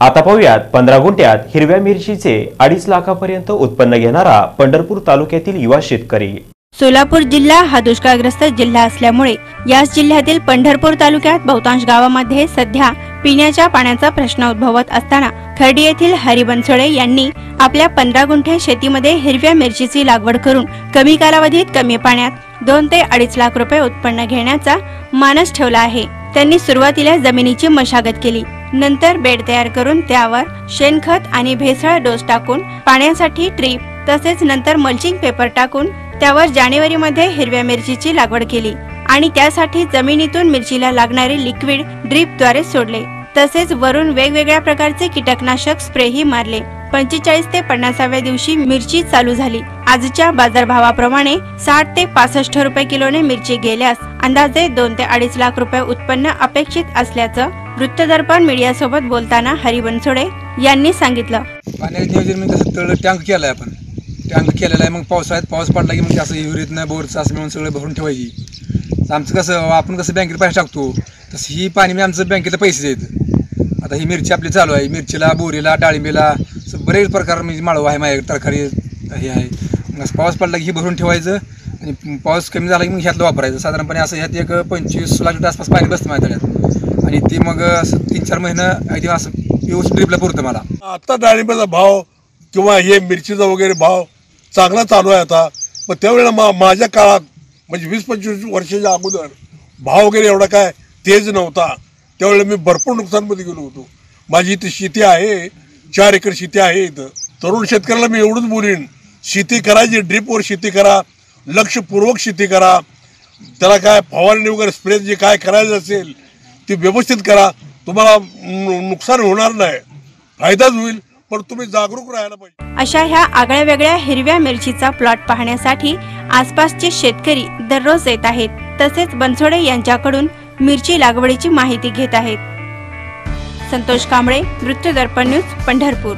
आता पाहूयात 15 गुंठ्यात हिरव्या मिरचीचे 2.5 लाखापर्यंत उत्पन्न घेणारा पंढरपूर तालुक्यातील युवा शेतकरी। सोलापूर जिल्हा हा दुष्काळग्रस्त जिल्हा असल्यामुळे याच जिल्ह्यातील पंढरपूर तालुक्यात बहुतांश गावांमध्ये सध्या पिण्याच्या पाण्याचा प्रश्न उद्भवत असताना खर्डी येथील हरी बनसोडे यांनी आपल्या 15 गुंठे शेतीमध्ये हिरव्या मिरचीची लागवड करून कमी कालावधीत कमी पाण्यात 2 ते 2.5 लाख रुपये उत्पन्न घेण्याचा मानस ठेवला आहे। त्यांनी सुरुवातीला जमिनीची मशागत केली, नंतर बेड तयार करून त्यावर शेणखत आणि भेसळ डोस टाकून पाण्यासाठी ट्रीप तसेच नंतर मल्चिंग पेपर टाकून त्यावर जानेवारीमध्ये हिरव्या मिरचीची लागवड केली आणि त्यासाठी जमिनीतून मिरचीला लागणारे लिक्विड ड्रीपद्वारे सोडले। तसेच वरून वेगवेगळ्या प्रकारचे कीटकनाशक स्प्रेही मारले। 45 ते 50व्या दिवशी मिरची चालू झाली। आजच्या बाजारभावाप्रमाणे 60 ते 65 रुपये किलोने मिरची गेल्यास अंदाजे 2 ते 2.5 लाख रुपये उत्पन्न अपेक्षित असल्याचं वृत्तदर्पण मीडिया सोबत बोलताना हरी बनसोडे यांनी सांगितलं। पाण्याचं नियोजन म्हणजे कसं टँक केलाय आपण, टँक केलेला आहे। मग पावसाळ्यात पाऊस पडला की मग असं विहिरीतनं बोरचं असं मिळून सगळं भरून ठेवायची। आमचं कसं आपण कसं बँकेत पैसे टाकतो तसं ही पाणी मी आमचं बँकेला पैसे द्यायचं। आता ही मिरची आपली चालू आहे, मिरचीला बोरीला डाळिंबीला बरेच प्रकार म्हणजे माळवा आहे, माझ्या तरकारी हे आहे। मग पाऊस पडला की ही भरून ठेवायचं आणि पाऊस कमी झाला की मग ह्यातलं वापरायचं। साधारणपणे असं ह्यात एक 25 लाख आसपास पाणी बसतं माझ्या तळ्यात आणि ती मग असं 3-4 महिनं अगदी असं व्यवस्थित ड्रिपला पुरतं मला। आता डाळिंबाचा भाव किंवा हे मिरचीचा वगैरे भाव चांगला चालू आहे आता, पण त्यावेळेला माझ्या काळात म्हणजे 20-25 वर्षाच्या अगोदर भाव वगैरे एवढा काय तेज नव्हता। त्यावेळेला मी भरपूर नुकसानमध्ये गेलो होतो। माझी इथे शेती आहे, 4 एकर शेती आहे। इथं तरुण शेतकऱ्याला मी एवढंच बोलीन, शेती करायची, ड्रीपवर शेती करा, लक्षपूर्वक शेती करा। त्याला काय फवारणी वगैरे स्प्रे जे काय करायचं असेल ते व्यवस्थित करा, तुम्हाला नुकसान होणार नाही, फायदाच होईल, पण तुम्ही जागरूक राहायला पाहिजे। अशा ह्या आगळ्या वेगळ्या हिरव्या मिरचीचा प्लॉट पाहण्यासाठी आसपासचे शेतकरी दररोज येत आहेत। तसेच बनसोडे यांच्याकडून मिरची लागवडीची माहिती घेत आहेत। संतोष कांबळे, वृत्तदर्पण न्यूज, पंढरपूर।